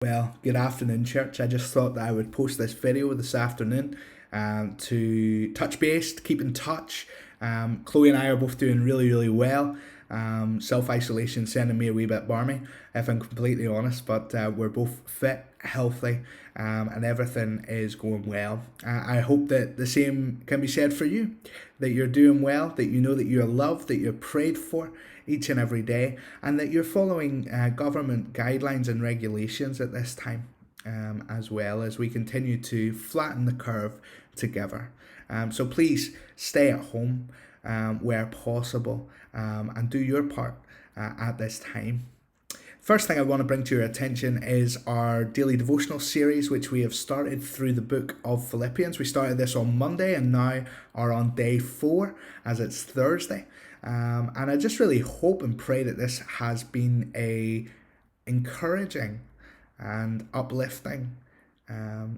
Well, good afternoon, church. I just thought that I would post this video this afternoon to touch base, to keep in touch. Chloe and I are both doing really, really well. Self-isolation sending me a wee bit barmy, if I'm completely honest, but we're both fit, healthy, and everything is going well. I hope that the same can be said for you, that you're doing well, that you know that you're loved, that you're prayed for each and every day, and that you're following government guidelines and regulations at this time, as well as we continue to flatten the curve together. So please stay at home where possible, and do your part at this time. First thing I want to bring to your attention is our daily devotional series, which we have started through the book of Philippians. We started this on Monday and now are on day 4 as it's Thursday. And I just really hope and pray that this has been a encouraging and uplifting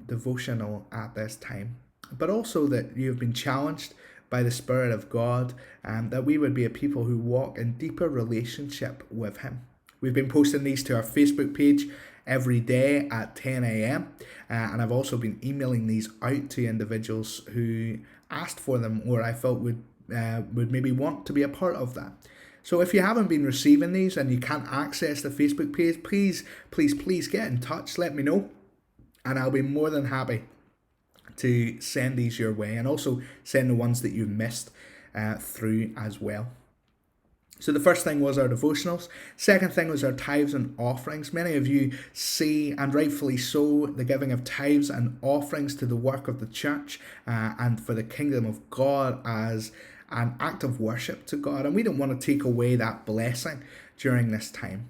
devotional at this time, but also that you have been challenged by the Spirit of God, and that we would be a people who walk in deeper relationship with Him. We've been posting these to our Facebook page every day at 10 a.m. And I've also been emailing these out to individuals who asked for them or I felt would maybe want to be a part of that. So if you haven't been receiving these and you can't access the Facebook page, please get in touch, let me know, and I'll be more than happy to send these your way, and also send the ones that you missed through as well. So the first thing was our devotionals. Second thing was our tithes and offerings. Many of you see, and rightfully so, the giving of tithes and offerings to the work of the church and for the kingdom of God as an act of worship to God. And we don't want to take away that blessing during this time.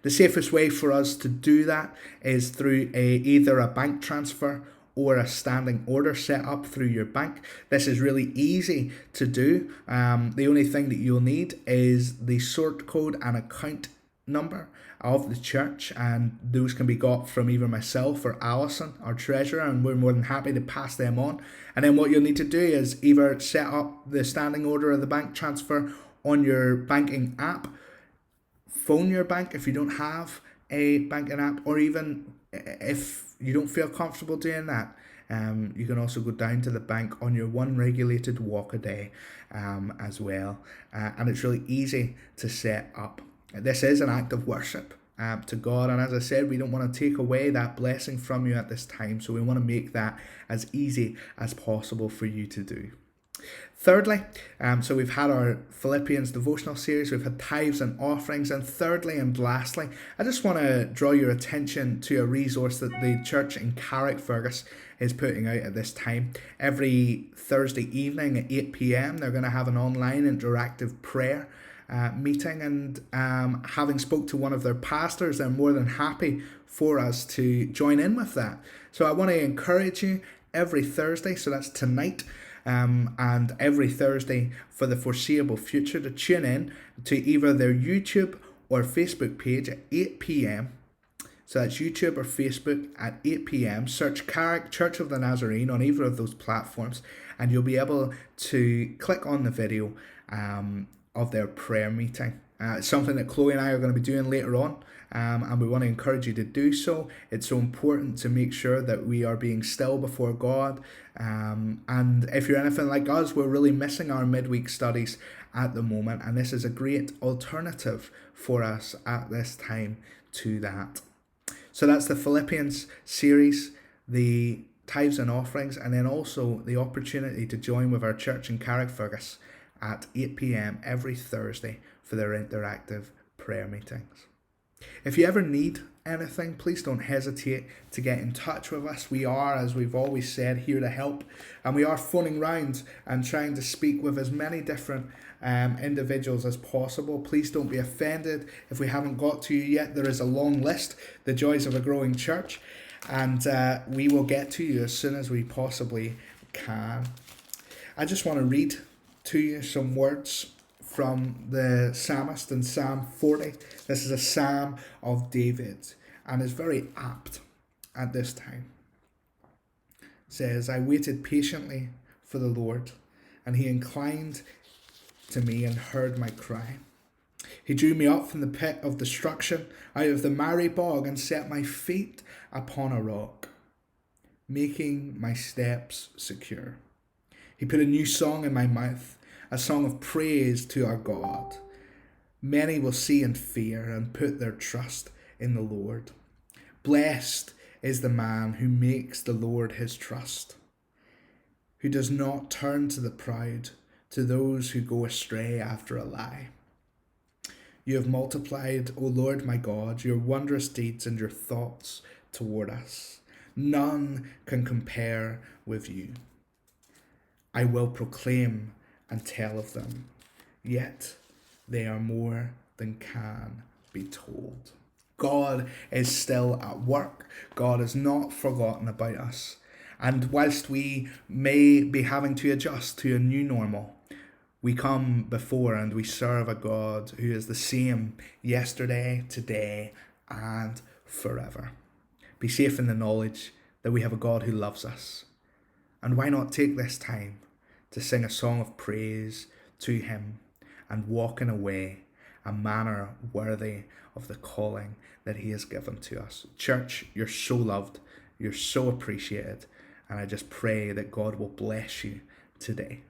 The safest way for us to do that is through either a bank transfer or a standing order set up through your bank. This is really easy to do. The only thing that you'll need is the sort code and account number of the church, and those can be got from either myself or Alison, our treasurer, and we're more than happy to pass them on. And then what you'll need to do is either set up the standing order or the bank transfer on your banking app, phone your bank if you don't have a banking app, or even if you don't feel comfortable doing that, you can also go down to the bank on your one regulated walk a day as well. And it's really easy to set up. This is an act of worship to God. And as I said, we don't want to take away that blessing from you at this time. So we want to make that as easy as possible for you to do. Thirdly, so we've had our Philippians devotional series, we've had tithes and offerings, and thirdly and lastly, I just want to draw your attention to a resource that the church in Carrickfergus is putting out at this time. Every Thursday evening at 8 p.m, they're going to have an online interactive prayer meeting, and having spoke to one of their pastors, they're more than happy for us to join in with that. So I want to encourage you every Thursday, so that's tonight, and every Thursday for the foreseeable future, to tune in to either their YouTube or Facebook page at 8 p.m. So that's YouTube or Facebook at 8 p.m. Search Carrick Church of the Nazarene on either of those platforms, and you'll be able to click on the video of their prayer meeting. It's something that Chloe and I are going to be doing later on, and we want to encourage you to do so. It's so important to make sure that we are being still before God. And if you're anything like us, we're really missing our midweek studies at the moment, and this is a great alternative for us at this time to that. So that's the Philippians series, the tithes and offerings, and then also the opportunity to join with our church in Carrickfergus at 8 p.m. every Thursday for their interactive prayer meetings. If you ever need anything, please don't hesitate to get in touch with us. We are, as we've always said, here to help, and we are phoning round and trying to speak with as many different individuals as possible. Please don't be offended if we haven't got to you yet. There is a long list, the joys of a growing church, and we will get to you as soon as we possibly can. I just want to read to you some words from the psalmist in Psalm 40. This is a psalm of David and is very apt at this time. It says, I waited patiently for the Lord, and he inclined to me and heard my cry. He drew me up from the pit of destruction, out of the miry bog, and set my feet upon a rock, making my steps secure. He put a new song in my mouth, a song of praise to our God. Many will see and fear and put their trust in the Lord. Blessed is the man who makes the Lord his trust, who does not turn to the proud, to those who go astray after a lie. You have multiplied, O Lord my God, your wondrous deeds and your thoughts toward us. None can compare with you. I will proclaim and tell of them, yet they are more than can be told. God is still at work. God has not forgotten about us. And whilst we may be having to adjust to a new normal, we come before and we serve a God who is the same yesterday, today, and forever. Be safe in the knowledge that we have a God who loves us. And why not take this time to sing a song of praise to him and walk in a way, a manner worthy of the calling that he has given to us. Church, you're so loved, you're so appreciated, and I just pray that God will bless you today.